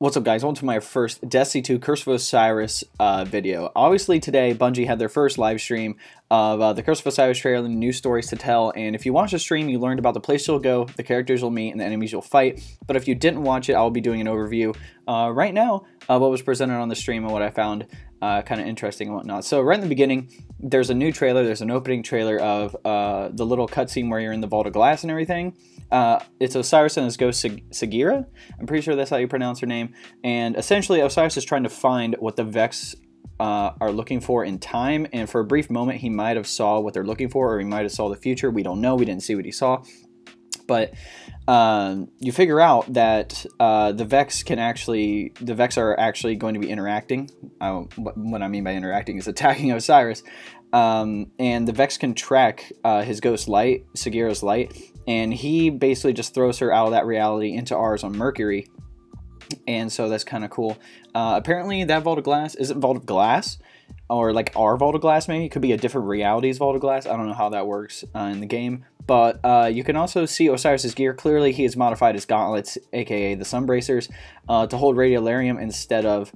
What's up, guys? Welcome to my first Destiny 2 Curse of Osiris video. Obviously today Bungie had their first live stream of the Curse of Osiris trailer and new stories to tell, and if you watched the stream you learned about the place you'll go, the characters you'll meet, and the enemies you'll fight. But if you didn't watch it, I'll be doing an overview right now of what was presented on the stream and what I found kind of interesting and whatnot. So right in the beginning, there's a new trailer, there's an opening trailer of the little cutscene where you're in the Vault of Glass and everything. It's Osiris and his ghost Sagira. I'm pretty sure that's how you pronounce her name. And essentially Osiris is trying to find what the Vex are looking for in time, and for a brief moment he might have saw what they're looking for, or he might have saw the future. We don't know, we didn't see what he saw. But you figure out that the Vex are actually going to be interacting. What I mean by interacting is attacking Osiris. And the Vex can track his ghost light, Sagira's light, and he basically just throws her out of that reality into ours on Mercury. And so that's kind of cool. Apparently that Vault of Glass isn't Vault of Glass, or like our Vault of Glass maybe. It could be a different reality's Vault of Glass. I don't know how that works in the game. But you can also see Osiris's gear. Clearly he has modified his gauntlets, aka the sun bracers, to hold radiolarium instead of,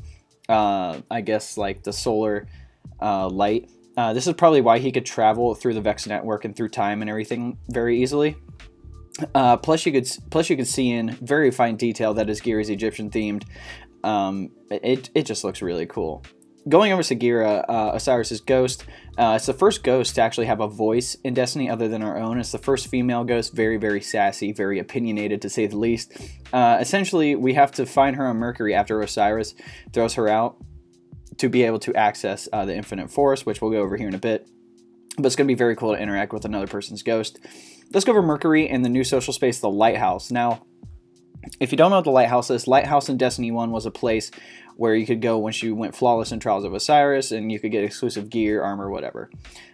I guess, like the solar light. This is probably why he could travel through the Vex network and through time and everything very easily. Plus you could see in very fine detail that his gear is Egyptian themed. It just looks really cool. Going over Sagira, Osiris's ghost, it's the first ghost to actually have a voice in Destiny other than our own. It's the first female ghost, very, very sassy, very opinionated to say the least. Essentially, we have to find her on Mercury after Osiris throws her out to be able to access the Infinite Forest, which we'll go over here in a bit. But it's going to be very cool to interact with another person's ghost. Let's go over Mercury and the new social space, the Lighthouse. Now, if you don't know what the Lighthouse is, Lighthouse in Destiny 1 was a place where you could go once you went flawless in Trials of Osiris, and you could get exclusive gear, armor, whatever.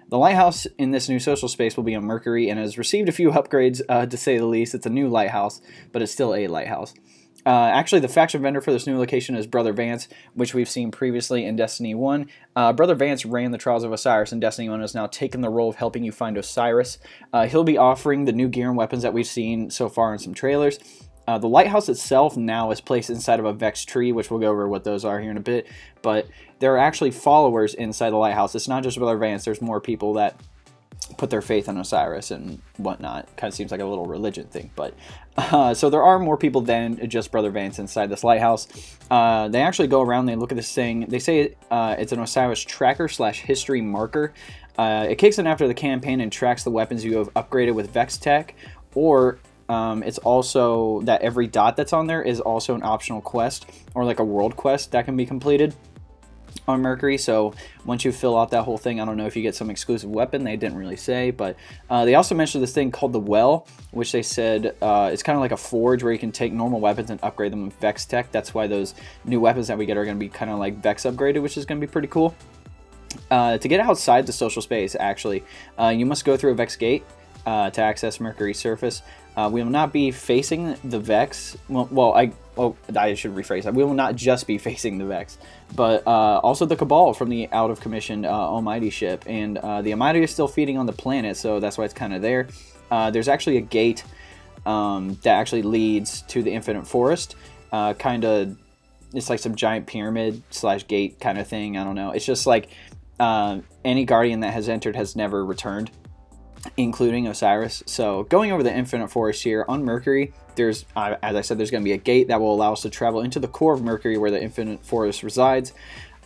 The Lighthouse in this new social space will be on Mercury and has received a few upgrades, to say the least. It's a new Lighthouse, but it's still a Lighthouse. Actually, the faction vendor for this new location is Brother Vance, which we've seen previously in Destiny 1. Brother Vance ran the Trials of Osiris in Destiny 1 and has now taken the role of helping you find Osiris. He'll be offering the new gear and weapons that we've seen so far in some trailers. The Lighthouse itself now is placed inside of a Vex tree, which we'll go over what those are here in a bit. But there are actually followers inside the Lighthouse. It's not just Brother Vance. There's more people that put their faith in Osiris and whatnot. Kind of seems like a little religion thing. But so there are more people than just Brother Vance inside this Lighthouse. They actually go around, they look at this thing. They say it's an Osiris tracker / history marker. It kicks in after the campaign and tracks the weapons you have upgraded with Vex tech, or it's also that every dot that's on there is also an optional quest, or like a world quest that can be completed on Mercury. So once you fill out that whole thing, I don't know if you get some exclusive weapon. They didn't really say, but they also mentioned this thing called the Well, which they said it's kind of like a forge where you can take normal weapons and upgrade them with Vex tech. That's why those new weapons that we get are going to be kind of like Vex upgraded, which is going to be pretty cool. To get outside the social space, actually, you must go through a Vex gate to access Mercury's surface. We will not be facing the Vex. I should rephrase that. We will not just be facing the Vex, but also the Cabal from the out-of-commissioned Almighty ship. And the Almighty is still feeding on the planet, so that's why it's kind of there. There's actually a gate that actually leads to the Infinite Forest. It's like some giant pyramid / gate kind of thing. I don't know. It's just like any Guardian that has entered has never returned, including Osiris. So going over the Infinite Forest here on Mercury, there's, as I said, there's going to be a gate that will allow us to travel into the core of Mercury where the Infinite Forest resides.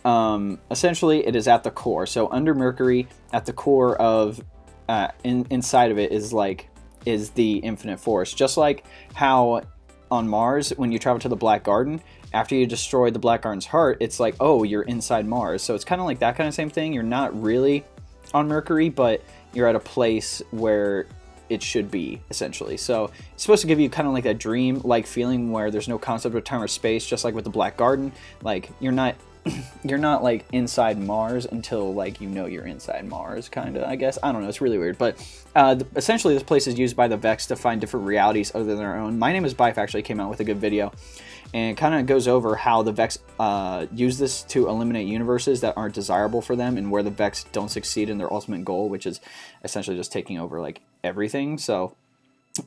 Essentially, it is at the core. So under Mercury, at the core of, inside of it is the Infinite Forest. Just like how on Mars, when you travel to the Black Garden, after you destroy the Black Garden's heart, it's like, oh, you're inside Mars. So it's kind of like that kind of same thing. You're not really on Mercury, but you're at a place where it should be, essentially. So it's supposed to give you kind of like that dream-like feeling where there's no concept of time or space, just like with the Black Garden. Like you're not like inside Mars until like you know you're inside Mars, kind of, I guess. I don't know, it's really weird. But essentially this place is used by the Vex to find different realities other than their own. My Name is Bife actually came out with a good video, and it kind of goes over how the Vex use this to eliminate universes that aren't desirable for them, and where the Vex don't succeed in their ultimate goal, which is essentially just taking over like everything. So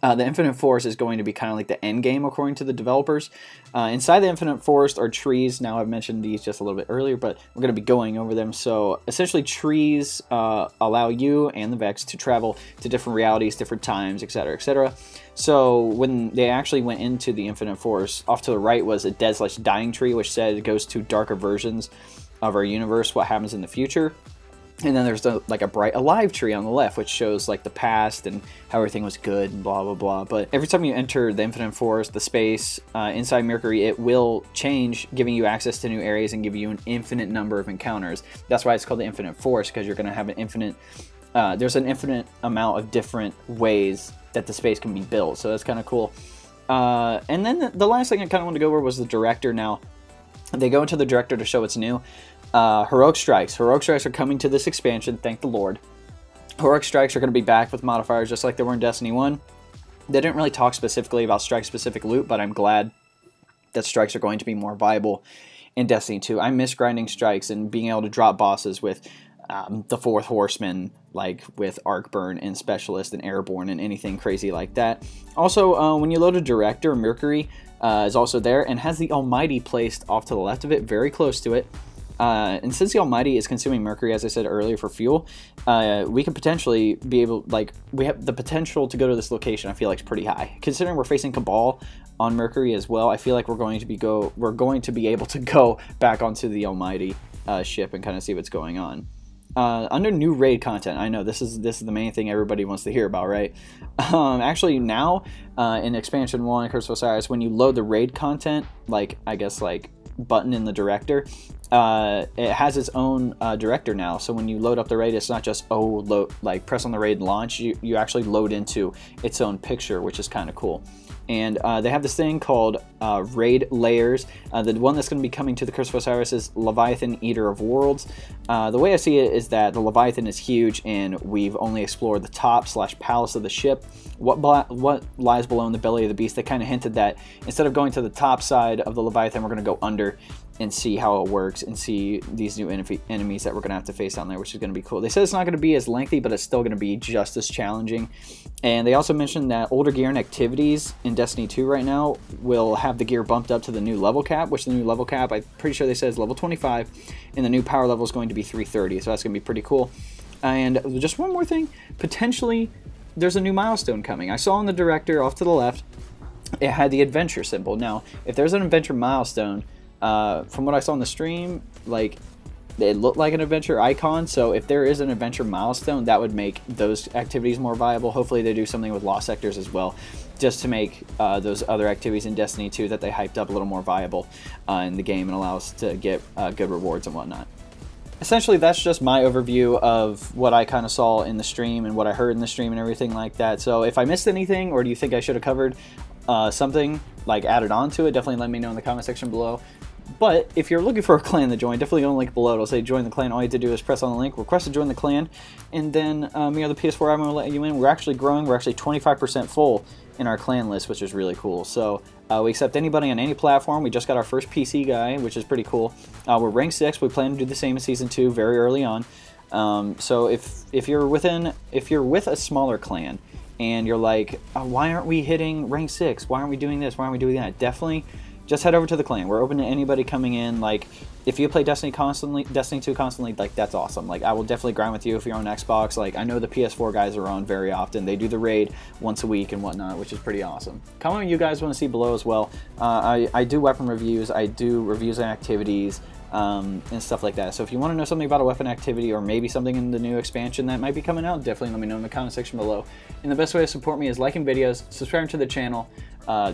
The Infinite Forest is going to be kind of like the end game, according to the developers. Inside the Infinite Forest are trees. Now, I've mentioned these just a little bit earlier, but we're going to be going over them. So, essentially, trees allow you and the Vex to travel to different realities, different times, etc., etc. So, when they actually went into the Infinite Forest, off to the right was a dead/dying tree, which said it goes to darker versions of our universe, what happens in the future. And then there's like a bright alive tree on the left, which shows like the past and how everything was good and blah, blah, blah. But every time you enter the Infinite Forest, the space inside Mercury, it will change, giving you access to new areas and give you an infinite number of encounters. That's why it's called the Infinite Forest, because you're going to have an infinite, there's an infinite amount of different ways that the space can be built. So that's kind of cool. And then the last thing I kind of wanted to go over was the director. Now, they go into the director to show what's new. Heroic Strikes. Heroic Strikes are coming to this expansion, thank the Lord. Heroic Strikes are going to be back with modifiers just like they were in Destiny 1. They didn't really talk specifically about strike-specific loot, but I'm glad that strikes are going to be more viable in Destiny 2. I miss grinding strikes and being able to drop bosses with the Fourth Horseman, like with Arcburn and Specialist and Airborne and anything crazy like that. Also, when you load a Director, Mercury is also there and has the Almighty placed off to the left of it, very close to it. And since the Almighty is consuming Mercury, as I said earlier, for fuel, we could potentially be able, like, we have the potential to go to this location. I feel like it's pretty high, considering we're facing Cabal on Mercury as well. I feel like we're going to be able to go back onto the Almighty ship and kind of see what's going on. Under new raid content, I know this is the main thing everybody wants to hear about, right? Actually, now in Expansion 1, Curse of Osiris, when you load the raid content, like I guess like button in the director, it has its own director now. So when you load up the raid, it's not just press on the raid and launch. You actually load into its own picture, which is kind of cool. And they have this thing called Raid Lairs. The one that's going to be coming to the Curse of Osiris is Leviathan, Eater of Worlds. The way I see it is that the Leviathan is huge, and we've only explored the top/palace of the ship. What lies below in the belly of the beast? They kind of hinted that instead of going to the top side of the Leviathan, we're going to go under and see how it works and see these new enemies that we're going to have to face down there, which is going to be cool. They said it's not going to be as lengthy, but it's still going to be just as challenging. And they also mentioned that older gear and activities in Destiny 2 right now will have the gear bumped up to the new level cap, which the new level cap, I'm pretty sure they said is level 25, and the new power level is going to be 330, so that's going to be pretty cool. And just one more thing, potentially there's a new milestone coming. I saw in the director off to the left, it had the adventure symbol. Now, if there's an adventure milestone, from what I saw on the stream, like, it looked like an adventure icon, so if there is an adventure milestone, that would make those activities more viable. Hopefully they do something with lost sectors as well, just to make those other activities in Destiny 2 that they hyped up a little more viable in the game and allow us to get good rewards and whatnot. Essentially, that's just my overview of what I kind of saw in the stream and what I heard in the stream and everything like that. So if I missed anything, or do you think I should have covered something, like added on to it, definitely let me know in the comment section below. But if you're looking for a clan to join, definitely go to the link below. It'll say join the clan. All you have to do is press on the link, request to join the clan, and then me or the PS4 admin will let you in. We're actually growing. We're actually 25% full in our clan list, which is really cool. So we accept anybody on any platform. We just got our first PC guy, which is pretty cool. We're rank 6. We plan to do the same in Season 2 very early on. So if you're with a smaller clan and you're like, oh, why aren't we hitting rank 6? Why aren't we doing this? Why aren't we doing that? Definitely just head over to the clan. We're open to anybody coming in. Like, if you play Destiny 2 constantly, like, that's awesome. Like, I will definitely grind with you if you're on Xbox. Like, I know the PS4 guys are on very often. They do the raid once a week and whatnot, which is pretty awesome. Comment what you guys want to see below as well. I do weapon reviews. I do reviews and activities and stuff like that. So if you want to know something about a weapon activity or maybe something in the new expansion that might be coming out, definitely let me know in the comment section below. And the best way to support me is liking videos, subscribing to the channel,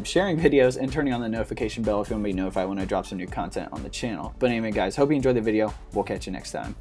sharing videos, and turning on the notification bell if you want to be notified when I drop some new content on the channel. But anyway, guys, hope you enjoyed the video. We'll catch you next time.